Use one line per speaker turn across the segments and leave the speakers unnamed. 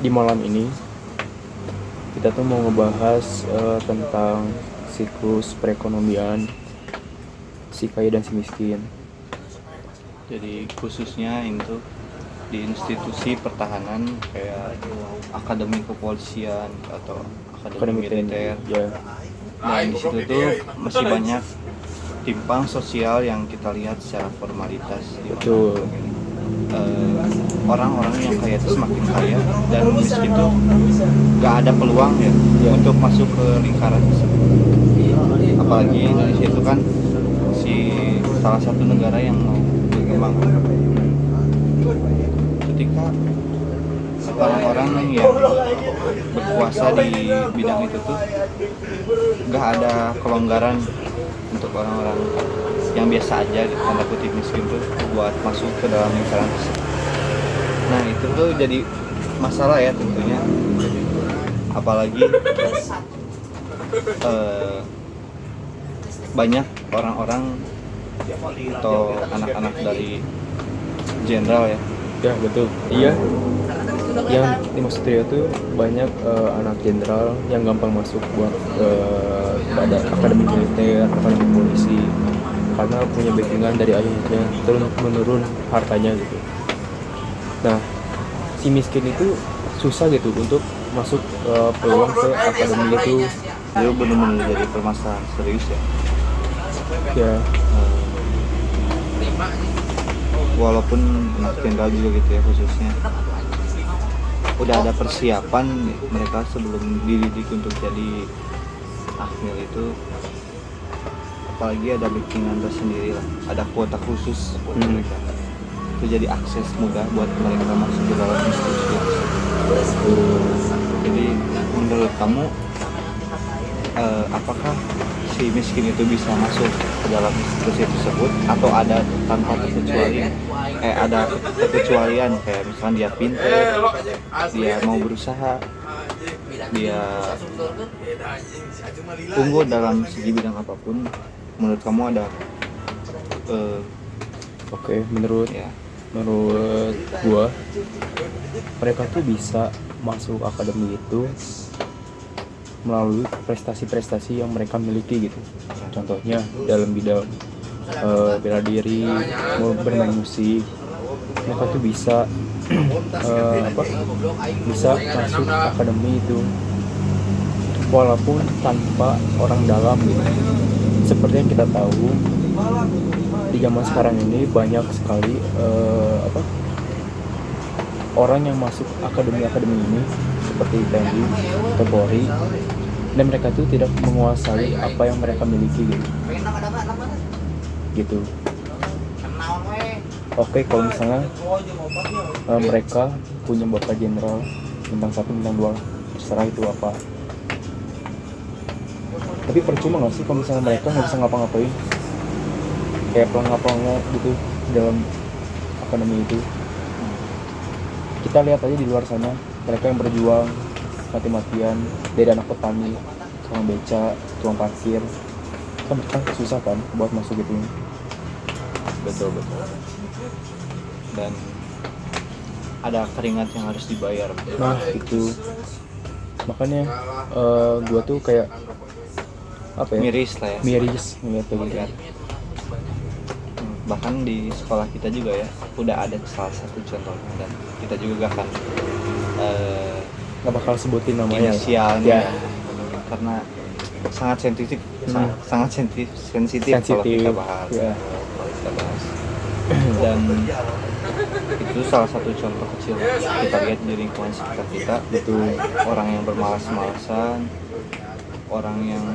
di malam ini kita tuh mau ngebahas tentang siklus perekonomian si kaya dan si miskin.
Jadi khususnya itu di institusi pertahanan kayak akademi kepolisian atau akademi militer.
Ya,
Dan di situ tuh masih banyak timpang sosial yang kita lihat secara formalitas.
betul.
Orang-orang yang kaya itu semakin kaya dan miskin itu gak ada peluang ya untuk masuk ke lingkaran tersebut. Apalagi Indonesia itu kan salah satu negara yang mau berkembang. Ketika orang-orang yang berkuasa di bidang itu tuh gak ada kelonggaran untuk orang-orang yang biasa aja gitu, tanda kutip miskin tuh buat masuk ke dalam lingkaran tersebut. Nah itu tuh jadi masalah ya tentunya, apalagi banyak orang-orang atau anak-anak dari jenderal ya.
Ya betul. Iya. Yang dimaksud Rio tuh banyak anak jenderal yang gampang masuk buat pada akademi militer, akademi polisi, karena punya backingan dari ayahnya turun menurun hartanya gitu. Nah, si miskin itu susah gitu untuk masuk peluang ke akademi itu.
Itu benar-benar jadi permasalahan serius ya.
Ya,
Walaupun anak jenderal juga gitu ya khususnya udah ada persiapan mereka sebelum dididik untuk jadi akmil itu, apalagi ada backingan tersendiri lah, ada kuota khusus buat mereka, itu jadi akses mudah buat mereka masuk ke dalam institusi. Jadi menurut kamu apakah si miskin itu bisa masuk ke dalam institusi tersebut atau ada tanpa ada kekecualian, kayak misalkan dia pintar, dia mau berusaha, dia unggul dalam segi bidang apapun, menurut kamu ada
oke, menurut
ya
gua mereka tuh bisa masuk akademi itu melalui prestasi-prestasi yang mereka miliki gitu. Contohnya dalam bidang bela diri, bermain musik, mereka tuh bisa bisa masuk akademi itu walaupun tanpa orang dalam gitu. Seperti yang kita tahu di zaman sekarang ini banyak sekali orang yang masuk akademi ini seperti TNI atau Polri, dan mereka tuh tidak menguasai apa yang mereka miliki gitu. Oke, kalau misalnya mereka punya bapak jenderal bintang 1, bintang 2, terserah itu apa, tapi percuma nggak sih kalau misalnya mereka nggak bisa ngapa-ngapain kayak pelangga-pelangga gitu dalam akademi itu. Kita lihat aja di luar sana, mereka yang berjuang mati-matian dari anak petani, tukang beca, tukang parkir, kan mereka susah kan buat masuk gitu.
betul dan ada keringat yang harus dibayar.
Nah itu makanya gua tuh kayak apa ya,
Miris lah ya,
miris ngeliat kayak gitu.
Bahkan di sekolah kita juga ya udah ada salah satu contohnya, dan kita juga gak akan
Nggak bakal sebutin namanya
inisialnya
ya.
Karena sangat sensitif, sangat sensitif kalau kita bahas
ya.
Dan itu salah satu contoh kecil kita lihat di lingkungan sekitar kita. Itu orang yang bermalas-malasan, orang yang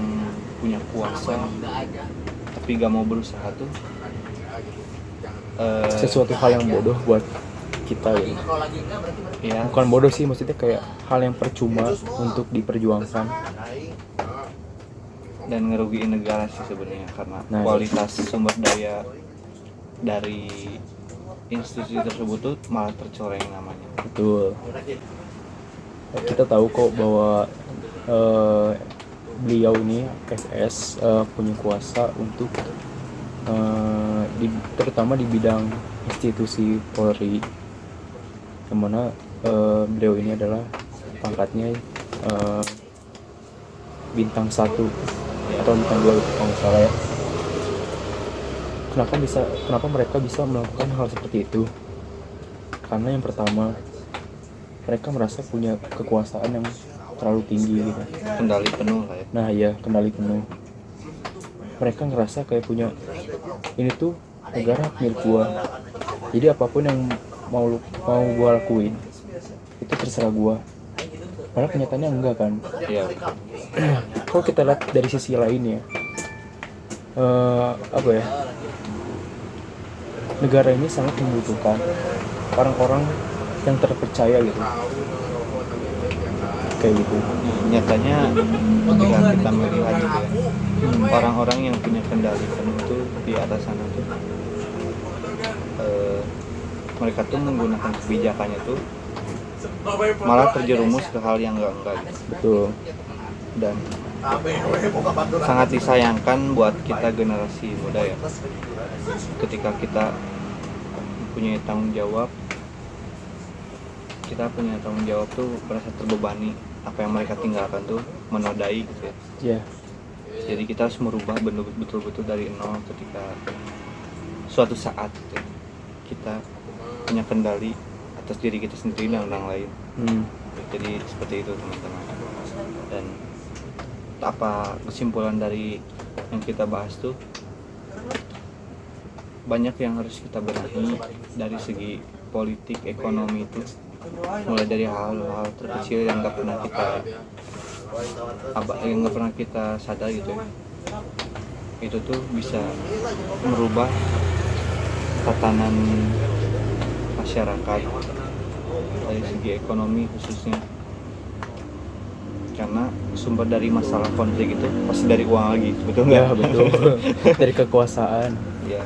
punya kuasa tapi gak mau berusaha tuh
Sesuatu hal yang bodoh buat kita gitu.
ya,
Bukan bodoh sih, maksudnya kayak hal yang percuma untuk diperjuangkan.
dan ngerugiin negara sih sebenarnya, karena
Nah,
kualitas sumber daya dari institusi tersebut tuh malah tercoreng namanya.
Betul. Kita tahu kok bahwa beliau ini SS punya kuasa untuk terutama di bidang institusi Polri, yang mana beliau ini adalah pangkatnya bintang 1 atau bintang 2 kalau nggak salah ya. Kenapa mereka bisa melakukan hal seperti itu? Karena yang pertama, mereka merasa punya kekuasaan yang terlalu tinggi gitu.
Kendali penuh lah ya.
Nah ya, kendali penuh. Mereka ngerasa kayak punya, ini tuh negara milik gua, jadi apapun yang mau gua lakuin itu terserah gua. Padahal kenyataannya enggak kan.
Iya.
Kalau kita lihat dari sisi lain ya, apa ya, negara ini sangat membutuhkan orang-orang yang terpercaya gitu, kayak gitu.
Nyatanya ketika kita melihat gitu ya, orang-orang yang punya kendali penuh tuh di atas sana tuh, mereka tuh menggunakan kebijakannya tuh malah terjerumus ke hal yang enggak gitu.
Betul.
Dan sangat disayangkan buat kita generasi muda ya, ketika kita punya tanggung jawab tuh merasa terbebani, apa yang mereka tinggalkan tuh menodai gitu ya.
Yeah.
Jadi kita harus merubah betul-betul dari nol ketika suatu saat gitu ya, kita punya kendali atas diri kita sendiri dan orang lain. Jadi seperti itu teman-teman. Dan apa kesimpulan dari yang kita bahas tuh, banyak yang harus kita benahi dari segi politik, ekonomi itu, mulai dari hal-hal terkecil yang nggak pernah kita sadar gitu ya. Itu tuh bisa merubah tatanan masyarakat dari segi ekonomi khususnya, karena sumber dari masalah konflik itu pasti dari uang lagi, betul nggak?
Ya betul. Dari kekuasaan.
Ya,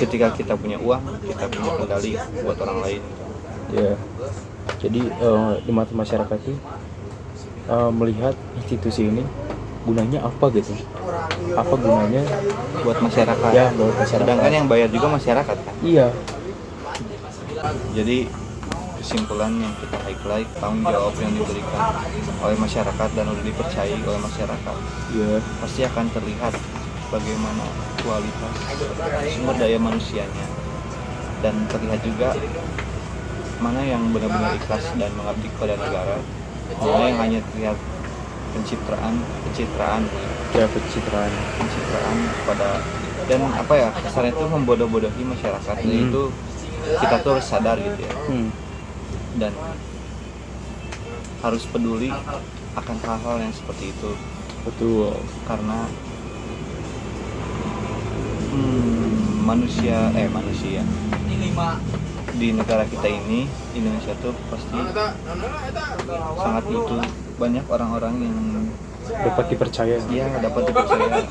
ketika kita punya uang, kita punya kendali buat orang lain.
Ya, jadi di mata masyarakat itu melihat institusi ini gunanya apa gitu? Apa gunanya
Buat masyarakat.
ya buat masyarakat?
Sedangkan yang bayar juga masyarakat kan.
Iya.
Jadi kesimpulan yang kita highlight, tanggung jawab yang diberikan oleh masyarakat dan udah dipercayai oleh masyarakat,
Iya.
pasti akan terlihat bagaimana kualitas sumber daya manusianya, dan terlihat juga mana yang benar-benar ikhlas dan mengabdi kepada negara, mana yang hanya terlihat pencitraan pada, dan apa ya, kesannya itu membodoh-bodohi masyarakat. Jadi itu kita tuh harus sadar gitu ya, dan harus peduli akan hal-hal yang seperti itu.
Betul.
Karena manusia di negara kita ini, Indonesia tuh pasti sangat butuh banyak orang-orang yang
Dapat dipercaya.
dapat dipercaya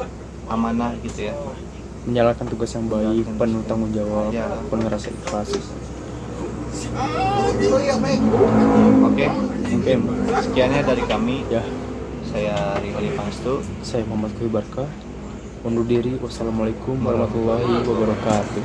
amanah gitu ya,
Menjalankan tugas yang baik, penuh tanggung jawab,
Ya.
penuh rasa ikhlas.
Oke,
Mungkin
sekiannya dari kami.
ya,
Saya Rihali Pangestu.
saya Muhammad Kuy Barka undur diri. Wassalamualaikum warahmatullahi wabarakatuh.